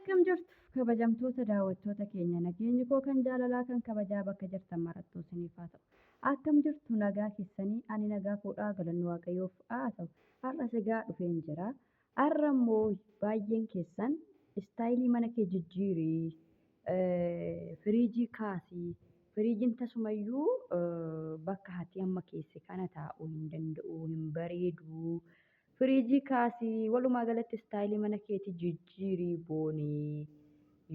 Akkam jirtu kabajamtoota daawwattoota keenya nageenyi koo kan jaalalaa kan kabajaa bakka jirtan marattuu isiniif haa ta'u. Akkam jirtu nagaa keessanii ani nagaa fuudhaa galanni waaqayyoof haa ta'u. Har'a sigaa dhufeen jira. Har'a immoo baay'een keessan istaayilii mana kee jijjiirii firiijii kaasii firiijiin tasumayyuu bakka ati amma keesse kana taa'uu hin danda'u hin bareedu. Firiijii kaasii walumaa galatti istaayilii mana keetii jijjiirii boonii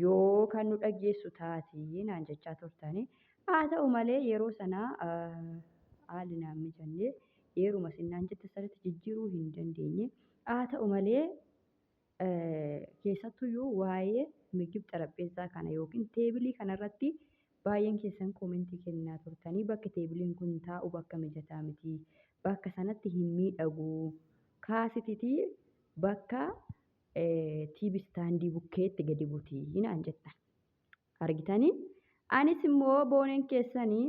yoo kan nu dhageessu taatii naan jechaa turtanii. Haa ta'u malee yeroo sanaa haalli naan mijannee yeruma sinnaan jette sirriitti jijjiiruu hin dandeenye. Haa ta'u malee keessattuyyuu waa'ee ምግብ xarapheessaa kana yookiin teebilii kanarratti baay'een keessan koomentii kennaa turtanii bakki teebiliin kun taa'u bakka mijataa miti bakka sanatti hin miidhagu. Kaasititii bakka tiivi istaandii bukkeetti gadi butii naan jettan argitanii. Anis immoo booneen keessanii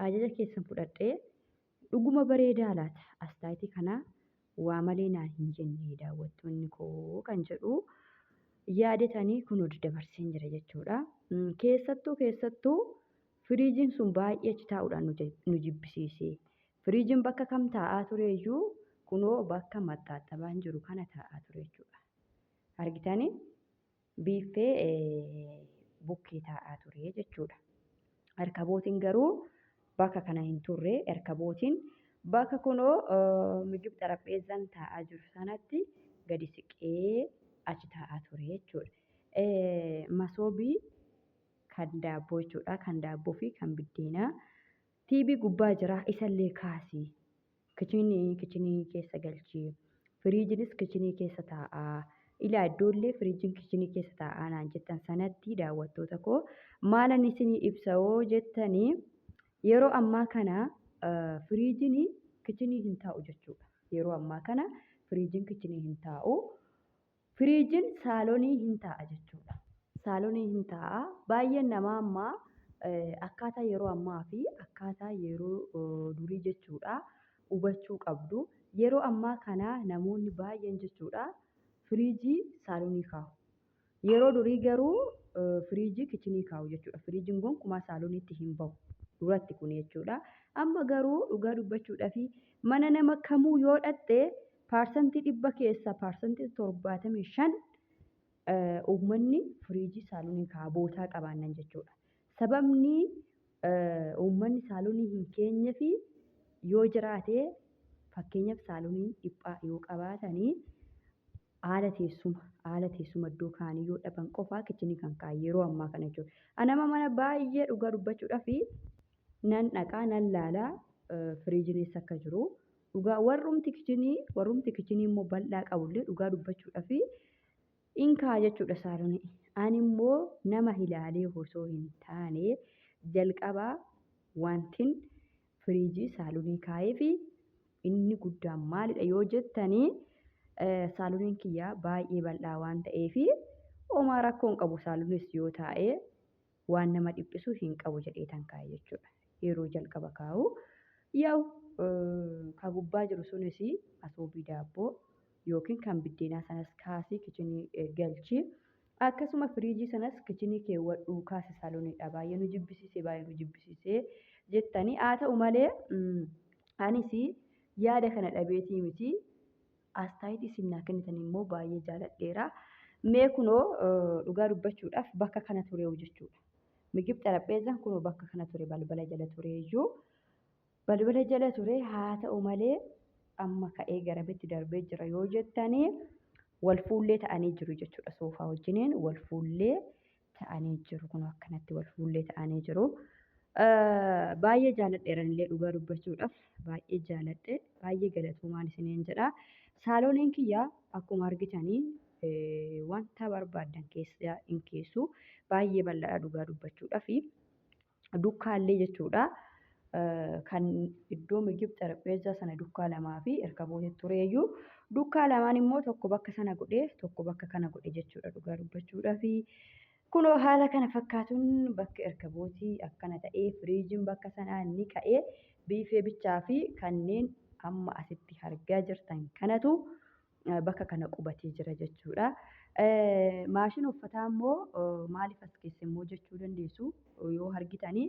ajaja keessan fudhadhee dhuguma bareedaa laata astaayitii kana waa malee naan hin jenne daawwattoonni koo kan jedhu yaadetanii kun hojii dabarseen jira jechuudha. Keessattuu firiijiin sun baay'ee achi taa'uudhaan nu jibbisiise. Firiijiin bakka kam taa'aa tureeyyuu kunoo bakka maxxaaxabaan jiru kana taa'aa ture jechuudha. Argitanii biiffee bukkee taa'aa ture jechuudha. Erkabootiin garuu bakka kana hin turre. Erkabootiin bakka kunoo ምግብ xarapheezzaan taa'aa jiru sanatti gadi siqee achi taa'aa ture jechuudha. Masoobii kan daabboo jechuudha. Kan daabboo fi kan biddeenaa tiibii gubbaa jira isallee kaasii. Kichinii keessa galchii firiijiinis kichinii keessa taa'aa ilaa iddoollee firiijiin kichinii keessa taa'aa naan jettan sanatti daawwattoota koo maalan isinii ibsa yoo jettanii yeroo ammaa kana firiijiin kichinii hin taa'u jechuudha. Yeroo ammaa kana firiijiin kichinii hin taa'u. Firiijiin saaloonii hin taa'a jechuudha. Saaloonii hin taa'a. Baay'een namaa ammaa akkaataa yeroo ammaa fi akkaataa yeroo durii jechuudha. Hubachuu qabdu. Yeroo ammaa kana namoonni baay'een jechuudha firiijii saaloonii kaa'u. Yeroo durii garuu firiijii kichinii kaa'u jechuudha. Firiijiin gonkumaa saalooniitti hin bahu duratti kun jechuudha. Amma garuu dhugaa dubbachuudhaa fi mana nama kamuu yoo dhaqxe paarsantii 100 keessaa paarsantii 75 uummanni firiijii saaloonii kaa'a bootaa qabaannan jechuudha. Sababni uummanni saaloonii hin keenye fi yoo jiraate fakkeenyaaf saalooniin dhiphaa yoo qabaatanii haala teessuma iddoo kaanii yoo dhaban qofaa kichinii kan kaa'an yeroo ammaa kana jechuudha. Anama mana baay'ee dhugaa dubbachuudhaa fi nan dhaqaa nan laalaa firiijiinis akka jiru dhugaa warrumti kichinii immoo bal'aa qabullee dhugaa dubbachuudhaa fi in kaa'a jechuudha saaloonii. Ani immoo nama ilaalee osoo hin taane jalqabaa wantin firiijii saaloonii kaa'ee fi inni guddaan maalidha yoo jettanii saalooniin kiyyaa baay'ee bal'aa waan ta'eef homaa rakkoo hin qabu saalooniis yoo taa'e waan nama dhiphisu hin qabu jedheetan kaa'e jechuudha. Yeroo jalqaba kaa'u yaa'u kan gubbaa jiru sunis masoobii daabboo yookiin kan biddeenaa sanas kaasii kichinii galchi. Akkasuma firiijii sanas kichinii keewwadhuu kaasi saalooniidha. Baay'ee nu jibbisiisee jettanii haa ta'u malee anis yaada kana dhabeetii miti astaayitii isin naa kennitan immoo baay'ee jaaladheera. Mee kunoo dhugaa dubbachuudhaaf bakka kana tureewu jechuudha. ምግብ xarapheezzaan kunoo bakka kana ture balbala jala tureeyyuu balbala jala ture haa ta'u malee amma ka'ee gara bitti darbee jira yoo jettanii wal fuullee ta'anii jiru jechuudha. Soofaa wajjiniin wal fuullee ta'anii jiru kun akkanatti wal fuullee ta'anii jiru. Baay'ee jaaladheeran illee dhugaa dubbachuudhaaf baay'ee jaaladhe baay'ee galatoomaan isiniin jedha. Saalooniin kiyyaa akkuma argitanii wanta barbaadan keessa hin keessu baay'ee bal'aadha dhugaa dubbachuudhaaf dukkaallee jechuudha. Kan iddoo ምግብ xarapheezzaa sana dukkaa lamaa fi erkaboota tureeyyuu dukkaa lamaan immoo tokko bakka sana godhee tokko bakka kana godhe jechuudha dhugaa dubbachuudhaaf. Kunoo haala kana fakkaatuun bakka erkabootii akkana ta'ee firiijiin bakka sanaa ni ka'ee biifee bichaa fi kanneen amma asitti argaa jirtan kanatu bakka kana qubatee jira jechuudha. Maashina uffataa immoo maaliif as keessa immoo jechuu dandeessu yoo argitanii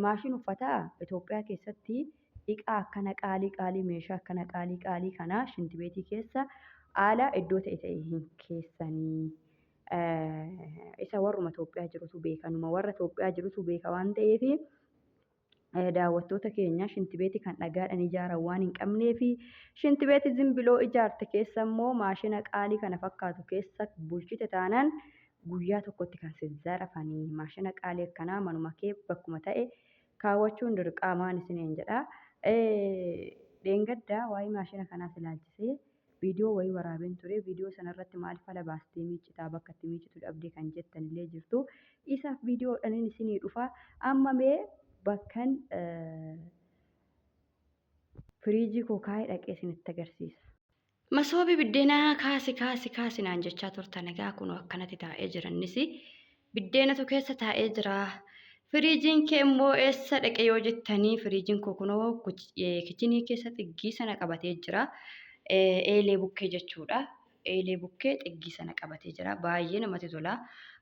maashina uffataa Itoophiyaa keessatti dhiqaa akkana qaalii meeshaa akkana qaalii kana shintibeetii keessa haala iddoo ta'e hin keessanii. Isa warruma Itoophiyaa jirutu beekanuma warra Itoophiyaa jirutu beeka waan ta'eef daawwattoota keenya shintibeetii kan dhagaadhaan ijaaran waan hin qabneef shintibeetii zimbiloo ijaarte keessa immoo maashina qaalii kana fakkaatu keessa bulchite taanaan guyyaa tokkotti kan sizzarafanii maashina qaalii akkanaa manuma kee bakkuma ta'e kaawwachuun dirqamaan isiniin jedha. Dheengaddaa waa'ee maashina kanaas ilaalchisee viidiyoo wayii waraabeen ture. Viidiyoo sanarratti maaliif ala baastee miiccitaa bakka itti miiccitu dhabdee kan jettanillee jirtu. Isaaf viidiyoodhaan isinii dhufa. Amma mee bakkan firiijii koo kaa'ee dhaqee isinitti agarsiisa. Masoobii biddeenaa kaasi naan jechaa turtan egaa kun akkanatti taa'ee jiranis biddeenatu keessa taa'ee jira. Firiijiin kee immoo eessa dhaqe yoo jettanii firiijiin koo kunoo kichinii keessa xiggii sana qabatee jira. Eelee bukkee jechuudha. Eelee bukkee xiggii sana qabatee jira. Baay'ee namatti tola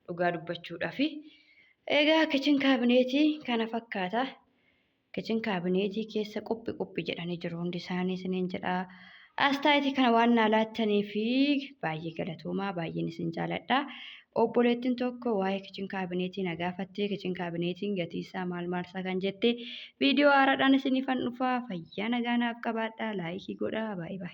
dhugaa dubbachuudhaaf. Egaa kichin kaabineetii kana fakkaata. Kichin kaabineetii keessa quphi jedhanii jiru hundi isaanii isiniin jedha. Astaayitii kana waan naa laattaniif baay'ee galatoomaa baay'een isin jaaladha. Obboleettiin tokko waa'ee kichin kaabineetii na gaafattee kichin kaabineetiin gatii isaa maalsaa kan jette viidiyoo haaraadhaan isiniifan dhufaa fayyaa nagaa naaf qabaadhaa laayikii godhaa baay'ee.